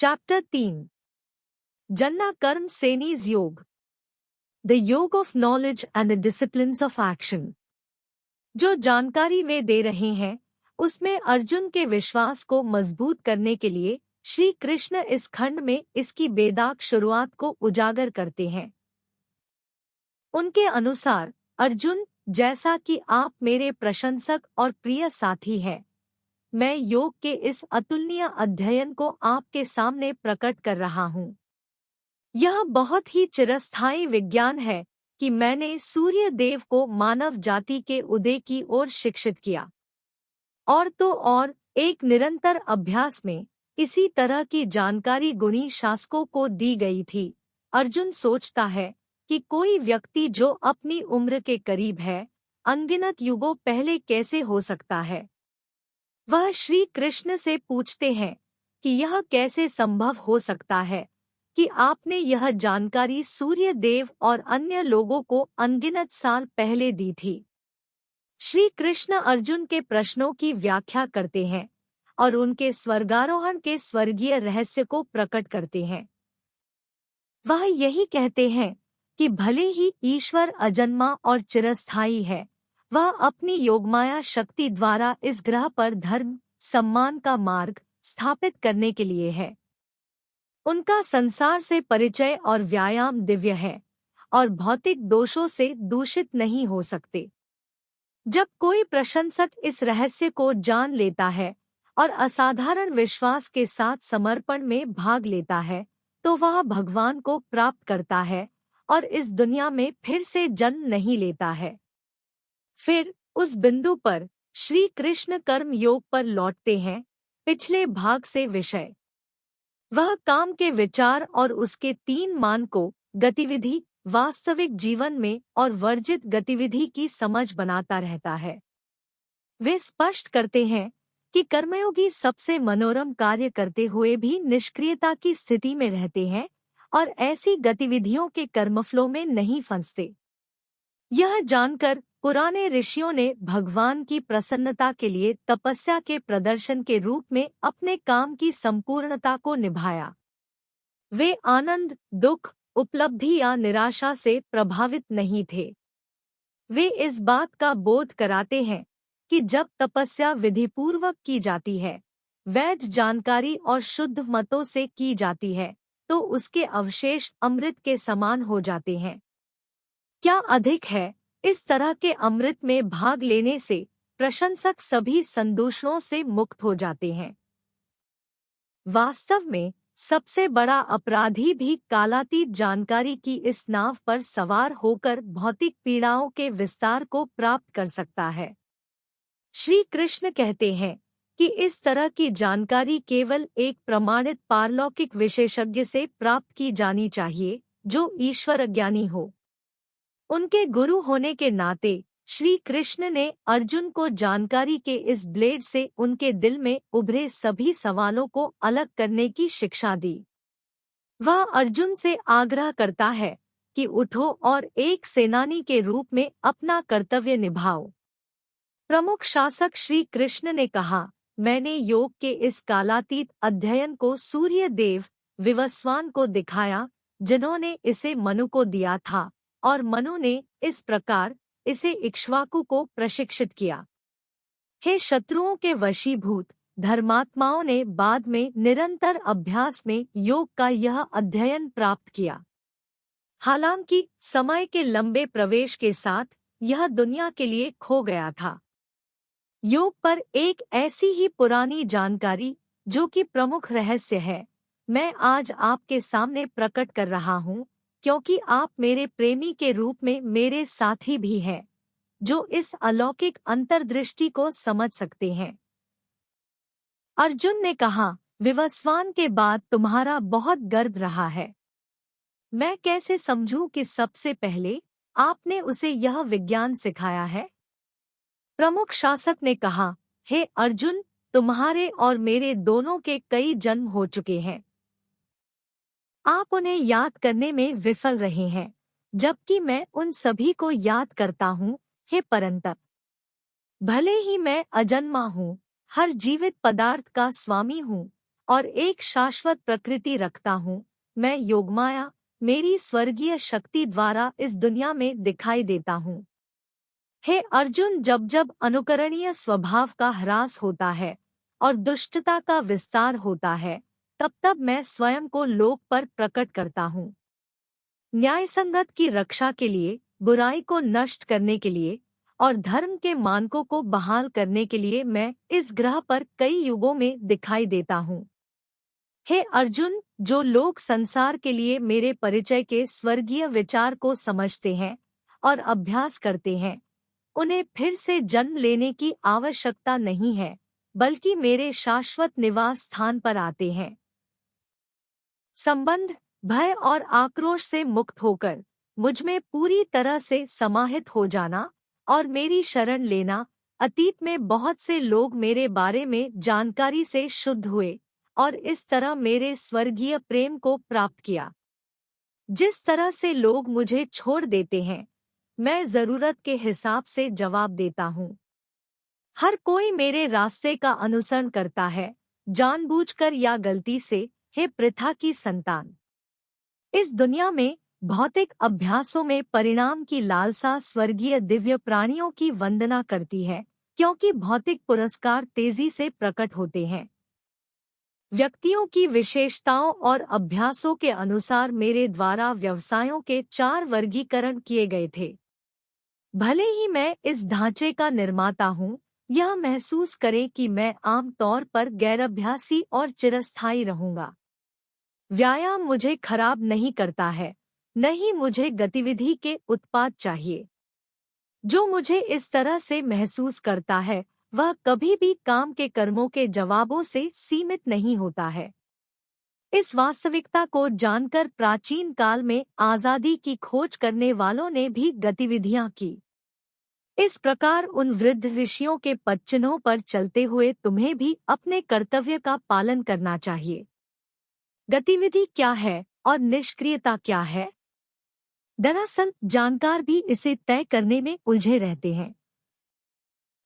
Chapter 3 जन्ना कर्म सेनीज योग द योग of knowledge and the disciplines of action. जो जानकारी वे दे रहे हैं उसमें अर्जुन के विश्वास को मजबूत करने के लिए श्री कृष्ण इस खंड में इसकी बेदाग शुरुआत को उजागर करते हैं। उनके अनुसार अर्जुन, जैसा कि आप मेरे प्रशंसक और प्रिय साथी हैं, मैं योग के इस अतुलनीय अध्ययन को आपके सामने प्रकट कर रहा हूँ। यह बहुत ही चिरस्थायी विज्ञान है कि मैंने सूर्य देव को मानव जाति के उदय की ओर शिक्षित किया। और तो और एक निरंतर अभ्यास में इसी तरह की जानकारी गुणी शासकों को दी गई थी। अर्जुन सोचता है कि कोई व्यक्ति जो अपनी उम्र के करीब है, अनगिनत युगों पहले कैसे हो सकता है। वह श्री कृष्ण से पूछते हैं कि यह कैसे संभव हो सकता है कि आपने यह जानकारी सूर्य देव और अन्य लोगों को अनगिनत साल पहले दी थी। श्री कृष्ण अर्जुन के प्रश्नों की व्याख्या करते हैं और उनके स्वर्गारोहण के स्वर्गीय रहस्य को प्रकट करते हैं। वह यही कहते हैं कि भले ही ईश्वर अजन्मा और चिरस्थायी है, वह अपनी योगमाया शक्ति द्वारा इस ग्रह पर धर्म सम्मान का मार्ग स्थापित करने के लिए है। उनका संसार से परिचय और व्यायाम दिव्य है और भौतिक दोषों से दूषित नहीं हो सकते। जब कोई प्रशंसक इस रहस्य को जान लेता है और असाधारण विश्वास के साथ समर्पण में भाग लेता है, तो वह भगवान को प्राप्त करता है और इस दुनिया में फिर से जन्म नहीं लेता है। फिर उस बिंदु पर श्री कृष्ण कर्म योग पर लौटते हैं। पिछले भाग से विषय वह काम के विचार और उसके 3 मानकों गतिविधि, वास्तविक जीवन में और वर्जित गतिविधि की समझ बनाता रहता है। वे स्पष्ट करते हैं कि कर्मयोगी सबसे मनोरम कार्य करते हुए भी निष्क्रियता की स्थिति में रहते हैं और ऐसी गतिविधियों के कर्मफलों में नहीं फंसते। यह जानकर पुराने ऋषियों ने भगवान की प्रसन्नता के लिए तपस्या के प्रदर्शन के रूप में अपने काम की संपूर्णता को निभाया। वे आनंद, दुख, उपलब्धि या निराशा से प्रभावित नहीं थे। वे इस बात का बोध कराते हैं कि जब तपस्या विधिपूर्वक की जाती है, वैध जानकारी और शुद्ध मतों से की जाती है, तो उसके अवशेष अमृत के समान हो जाते हैं। क्या अधिक है, इस तरह के अमृत में भाग लेने से प्रशंसक सभी संदूषणों से मुक्त हो जाते हैं। वास्तव में सबसे बड़ा अपराधी भी कालातीत जानकारी की इस नाव पर सवार होकर भौतिक पीड़ाओं के विस्तार को प्राप्त कर सकता है। श्री कृष्ण कहते हैं कि इस तरह की जानकारी केवल एक प्रमाणित पारलौकिक विशेषज्ञ से प्राप्त की जानी चाहिए जो ईश्वर ज्ञानी हो। उनके गुरु होने के नाते श्री कृष्ण ने अर्जुन को जानकारी के इस ब्लेड से उनके दिल में उभरे सभी सवालों को अलग करने की शिक्षा दी। वह अर्जुन से आग्रह करता है कि उठो और एक सेनानी के रूप में अपना कर्तव्य निभाओ। प्रमुख शासक श्री कृष्ण ने कहा, मैंने योग के इस कालातीत अध्ययन को सूर्य देव विवस्वान को दिखाया, जिन्होंने इसे मनु को दिया था, और मनु ने इस प्रकार इसे इक्ष्वाकु को प्रशिक्षित किया। हे शत्रुओं के वशीभूत धर्मात्माओं ने बाद में निरंतर अभ्यास में योग का यह अध्ययन प्राप्त किया। हालांकि समय के लंबे प्रवेश के साथ यह दुनिया के लिए खो गया था। योग पर एक ऐसी ही पुरानी जानकारी जो कि प्रमुख रहस्य है, मैं आज आपके सामने प्रकट कर रहा हूँ, क्योंकि आप मेरे प्रेमी के रूप में मेरे साथी भी हैं, जो इस अलौकिक अंतर्दृष्टि को समझ सकते हैं। अर्जुन ने कहा, विवस्वान के बाद तुम्हारा बहुत गर्व रहा है। मैं कैसे समझूं कि सबसे पहले आपने उसे यह विज्ञान सिखाया है? प्रमुख शासक ने कहा, हे अर्जुन, तुम्हारे और मेरे दोनों के कई जन्म हो चुके हैं। आप उन्हें याद करने में विफल रहे हैं, जबकि मैं उन सभी को याद करता हूँ। हे परंतप, भले ही मैं अजन्मा हूँ, हर जीवित पदार्थ का स्वामी हूँ, और एक शाश्वत प्रकृति रखता हूँ। मैं योगमाया, मेरी स्वर्गीय शक्ति द्वारा इस दुनिया में दिखाई देता हूँ। हे अर्जुन, जब जब अनुकरणीय स्वभाव का ह्रास होता है और दुष्टता का विस्तार होता है, तब तब मैं स्वयं को लोक पर प्रकट करता हूँ। न्यायसंगत की रक्षा के लिए, बुराई को नष्ट करने के लिए और धर्म के मानकों को बहाल करने के लिए मैं इस ग्रह पर कई युगों में दिखाई देता हूँ। हे अर्जुन, जो लोग संसार के लिए मेरे परिचय के स्वर्गीय विचार को समझते हैं और अभ्यास करते हैं, उन्हें फिर से जन्म लेने की आवश्यकता नहीं है, बल्कि मेरे शाश्वत निवास स्थान पर आते हैं। संबंध, भय और आक्रोश से मुक्त होकर मुझमें पूरी तरह से समाहित हो जाना और मेरी शरण लेना। अतीत में बहुत से लोग मेरे बारे में जानकारी से शुद्ध हुए और इस तरह मेरे स्वर्गीय प्रेम को प्राप्त किया। जिस तरह से लोग मुझे छोड़ देते हैं, मैं जरूरत के हिसाब से जवाब देता हूँ। हर कोई मेरे रास्ते का अनुसरण करता है, जानबूझकर या गलती से। हे पृथा की संतान, इस दुनिया में भौतिक अभ्यासों में परिणाम की लालसा स्वर्गीय दिव्य प्राणियों की वंदना करती है, क्योंकि भौतिक पुरस्कार तेजी से प्रकट होते हैं। व्यक्तियों की विशेषताओं और अभ्यासों के अनुसार मेरे द्वारा व्यवसायों के 4 वर्गीकरण किए गए थे। भले ही मैं इस ढांचे का निर्माता हूँ, यह महसूस करें कि मैं आम तौर पर गैरअभ्यासी और चिरस्थायी रहूंगा। व्यायाम मुझे खराब नहीं करता है, न ही मुझे गतिविधि के उत्पाद चाहिए। जो मुझे इस तरह से महसूस करता है, वह कभी भी काम के कर्मों के जवाबों से सीमित नहीं होता है। इस वास्तविकता को जानकर प्राचीन काल में आजादी की खोज करने वालों ने भी गतिविधियां की। इस प्रकार उन वृद्ध ऋषियों के पदचिन्हों पर चलते हुए तुम्हें भी अपने कर्तव्य का पालन करना चाहिए। गतिविधि क्या है और निष्क्रियता क्या है? दरअसल जानकार भी इसे तय करने में उलझे रहते हैं।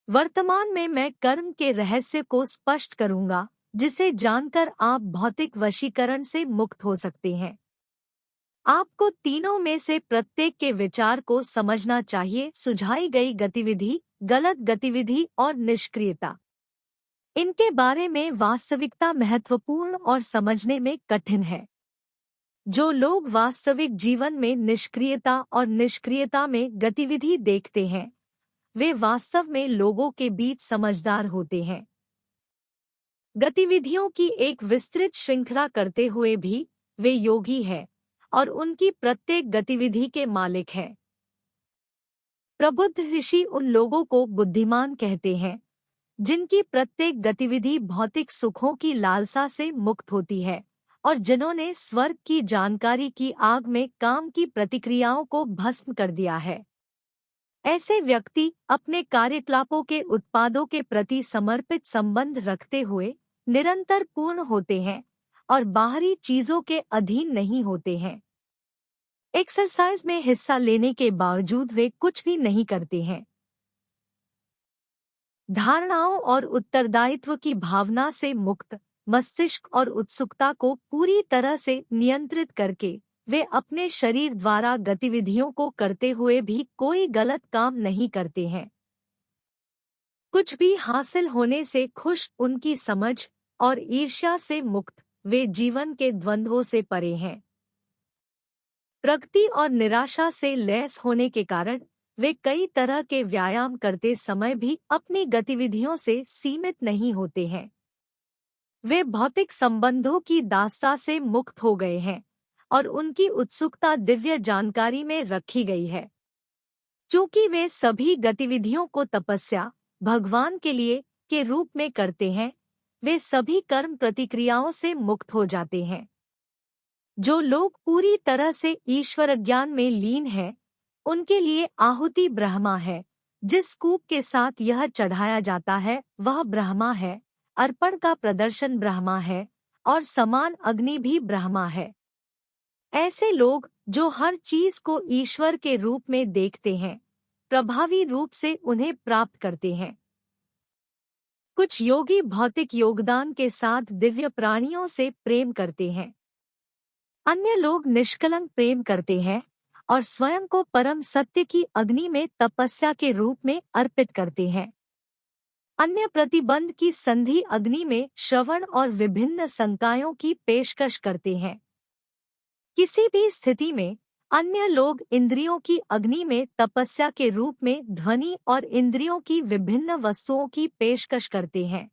वर्तमान में मैं कर्म के रहस्य को स्पष्ट करूंगा, जिसे जानकर आप भौतिक वशीकरण से मुक्त हो सकते हैं। आपको तीनों में से प्रत्येक के विचार को समझना चाहिए: सुझाई गई गतिविधि, गलत गतिविधि और निष्क्रियता। इनके बारे में वास्तविकता महत्वपूर्ण और समझने में कठिन है। जो लोग वास्तविक जीवन में निष्क्रियता और निष्क्रियता में गतिविधि देखते हैं, वे वास्तव में लोगों के बीच समझदार होते हैं। गतिविधियों की एक विस्तृत श्रृंखला करते हुए भी वे योगी हैं और उनकी प्रत्येक गतिविधि के मालिक हैं। प्रबुद्ध ऋषि उन लोगों को बुद्धिमान कहते हैं जिनकी प्रत्येक गतिविधि भौतिक सुखों की लालसा से मुक्त होती है और जिन्होंने स्वर्ग की जानकारी की आग में काम की प्रतिक्रियाओं को भस्म कर दिया है। ऐसे व्यक्ति अपने कार्यकलापों के उत्पादों के प्रति समर्पित संबंध रखते हुए निरंतर पूर्ण होते हैं और बाहरी चीजों के अधीन नहीं होते हैं। एक्सरसाइज में हिस्सा लेने के बावजूद वे कुछ भी नहीं करते हैं। धारणाओं और उत्तरदायित्व की भावना से मुक्त मस्तिष्क और उत्सुकता को पूरी तरह से नियंत्रित करके वे अपने शरीर द्वारा गतिविधियों को करते हुए भी कोई गलत काम नहीं करते हैं। कुछ भी हासिल होने से खुश, उनकी समझ और ईर्ष्या से मुक्त, वे जीवन के द्वंद्वों से परे हैं। प्रगति और निराशा से लैस होने के कारण वे कई तरह के व्यायाम करते समय भी अपनी गतिविधियों से सीमित नहीं होते हैं। वे भौतिक संबंधों की दास्ता से मुक्त हो गए हैं और उनकी उत्सुकता दिव्य जानकारी में रखी गई है। चूंकि वे सभी गतिविधियों को तपस्या, भगवान के लिए के रूप में करते हैं, वे सभी कर्म प्रतिक्रियाओं से मुक्त हो जाते हैं। जो लोग पूरी तरह से ईश्वर ज्ञान में लीन हैं, उनके लिए आहुति ब्रह्मा है। जिस कूप के साथ यह चढ़ाया जाता है वह ब्रह्मा है, अर्पण का प्रदर्शन ब्रह्मा है और समान अग्नि भी ब्रह्मा है। ऐसे लोग जो हर चीज को ईश्वर के रूप में देखते हैं, प्रभावी रूप से उन्हें प्राप्त करते हैं। कुछ योगी भौतिक योगदान के साथ दिव्य प्राणियों से प्रेम करते हैं। अन्य लोग निष्कलंक प्रेम करते हैं और स्वयं को परम सत्य की अग्नि में तपस्या के रूप में अर्पित करते हैं। अन्य प्रतिबंध की संधि अग्नि में श्रवण और विभिन्न संकायों की पेशकश करते हैं। किसी भी स्थिति में अन्य लोग इंद्रियों की अग्नि में तपस्या के रूप में ध्वनि और इंद्रियों की विभिन्न वस्तुओं की पेशकश करते हैं।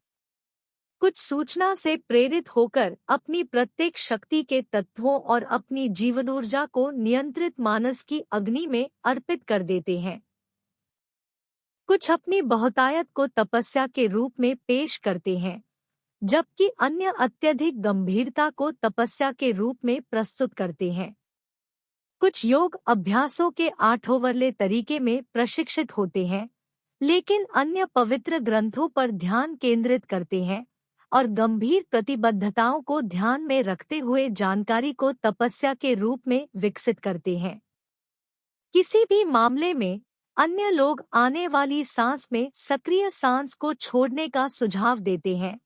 कुछ सूचना से प्रेरित होकर अपनी प्रत्येक शक्ति के तत्वों और अपनी जीवनऊर्जा को नियंत्रित मानस की अग्नि में अर्पित कर देते हैं। कुछ अपनी बहुतायत को तपस्या के रूप में पेश करते हैं, जबकि अन्य अत्यधिक गंभीरता को तपस्या के रूप में प्रस्तुत करते हैं। कुछ योग अभ्यासों के 8 ओवरले तरीके में प्रशिक्षित होते हैं, लेकिन अन्य पवित्र ग्रंथों पर ध्यान केंद्रित करते हैं और गंभीर प्रतिबद्धताओं को ध्यान में रखते हुए जानकारी को तपस्या के रूप में विकसित करते हैं। किसी भी मामले में अन्य लोग आने वाली सांस में सक्रिय सांस को छोड़ने का सुझाव देते हैं,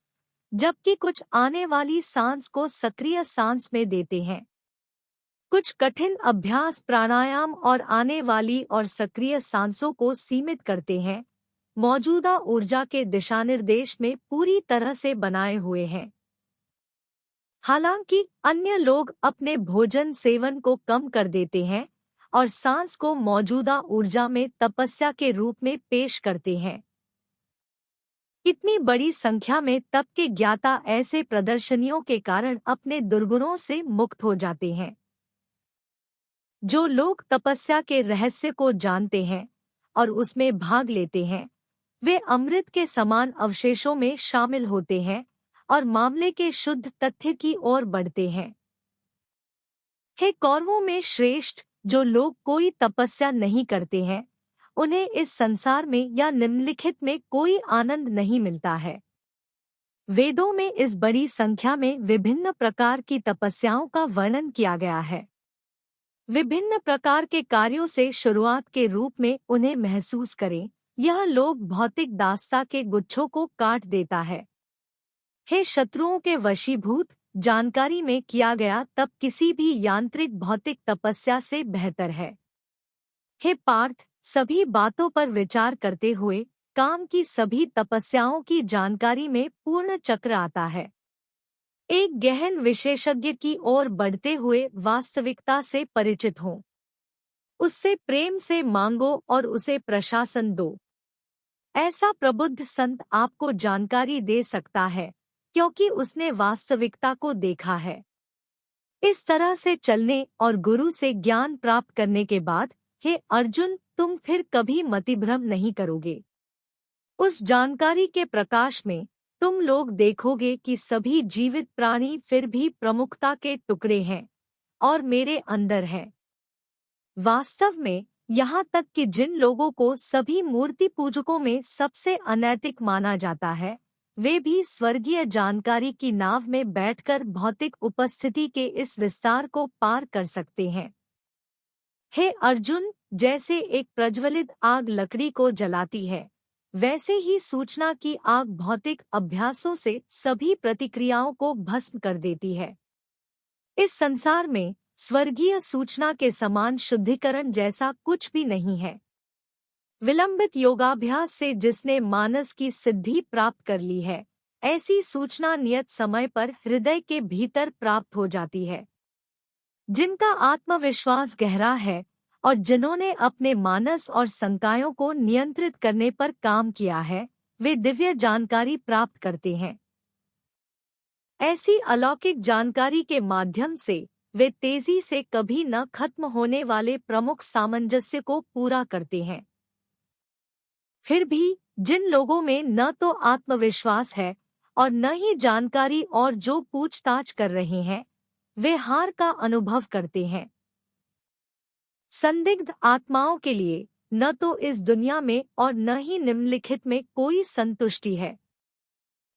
जबकि कुछ आने वाली सांस को सक्रिय सांस में देते हैं। कुछ कठिन अभ्यास प्राणायाम और आने वाली और सक्रिय सांसों को सीमित करते हैं, मौजूदा ऊर्जा के दिशानिर्देश में पूरी तरह से बनाए हुए हैं। हालांकि अन्य लोग अपने भोजन सेवन को कम कर देते हैं और सांस को मौजूदा ऊर्जा में तपस्या के रूप में पेश करते हैं। इतनी बड़ी संख्या में तप के ज्ञाता ऐसे प्रदर्शनियों के कारण अपने दुर्गुणों से मुक्त हो जाते हैं। जो लोग तपस्या के रहस्य को जानते हैं और उसमें भाग लेते हैं, वे अमृत के समान अवशेषों में शामिल होते हैं और मामले के शुद्ध तथ्य की ओर बढ़ते हैं। हे कौरवों में श्रेष्ठ, जो लोग कोई तपस्या नहीं करते हैं, उन्हें इस संसार में या निम्नलिखित में कोई आनंद नहीं मिलता है। वेदों में इस बड़ी संख्या में विभिन्न प्रकार की तपस्याओं का वर्णन किया गया है। विभिन्न प्रकार के कार्यों से शुरुआत के रूप में उन्हें महसूस करें। यह लोग भौतिक दास्ता के गुच्छों को काट देता है। हे शत्रुओं के वशीभूत, जानकारी में किया गया तप किसी भी यांत्रिक भौतिक तपस्या से बेहतर है। हे पार्थ, सभी बातों पर विचार करते हुए काम की सभी तपस्याओं की जानकारी में पूर्ण चक्र आता है। एक गहन विशेषज्ञ की ओर बढ़ते हुए वास्तविकता से परिचित हो। उससे प्रेम से मांगो और उसे प्रशासन दो। ऐसा प्रबुद्ध संत आपको जानकारी दे सकता है, क्योंकि उसने वास्तविकता को देखा है। इस तरह से चलने और गुरु से ज्ञान प्राप्त करने के बाद, हे अर्जुन, तुम फिर कभी मतिभ्रम नहीं करोगे। उस जानकारी के प्रकाश में तुम लोग देखोगे कि सभी जीवित प्राणी फिर भी प्रमुखता के टुकड़े हैं और मेरे अंदर हैं। वास्तव में यहाँ तक कि जिन लोगों को सभी मूर्ति पूजकों में सबसे अनैतिक माना जाता है, वे भी स्वर्गीय जानकारी की नाव में बैठकर भौतिक उपस्थिति के इस विस्तार को पार कर सकते हैं। हे अर्जुन, जैसे एक प्रज्वलित आग लकड़ी को जलाती है, वैसे ही सूचना की आग भौतिक अभ्यासों से सभी प्रतिक्रियाओं को भस्म कर देती है। इस संसार में स्वर्गीय सूचना के समान शुद्धिकरण जैसा कुछ भी नहीं है। विलंबित योगाभ्यास से जिसने मानस की सिद्धि प्राप्त कर ली है, ऐसी सूचना नियत समय पर हृदय के भीतर प्राप्त हो जाती है। जिनका आत्मविश्वास गहरा है और जिन्होंने अपने मानस और संकायों को नियंत्रित करने पर काम किया है, वे दिव्य जानकारी प्राप्त करते हैं। ऐसी अलौकिक जानकारी के माध्यम से वे तेजी से कभी न खत्म होने वाले प्रमुख सामंजस्य को पूरा करते हैं। फिर भी जिन लोगों में न तो आत्मविश्वास है और न ही जानकारी और जो पूछताछ कर रहे हैं, वे हार का अनुभव करते हैं। संदिग्ध आत्माओं के लिए न तो इस दुनिया में और न ही निम्नलिखित में कोई संतुष्टि है।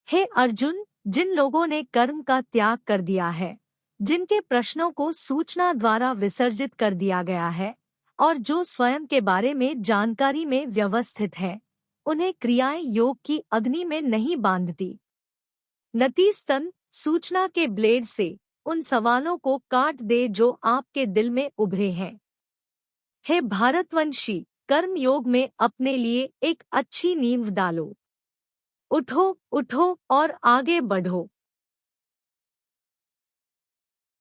हे अर्जुन, जिन लोगों ने कर्म का त्याग कर दिया है, जिनके प्रश्नों को सूचना द्वारा विसर्जित कर दिया गया है और जो स्वयं के बारे में जानकारी में व्यवस्थित है, उन्हें क्रियाएं योग की अग्नि में नहीं बांधती। नतीजतन सूचना के ब्लेड से उन सवालों को काट दे जो आपके दिल में उभरे हैं। हे भारतवंशी, कर्म योग में अपने लिए एक अच्छी नींव डालो। उठो, उठो और आगे बढ़ो।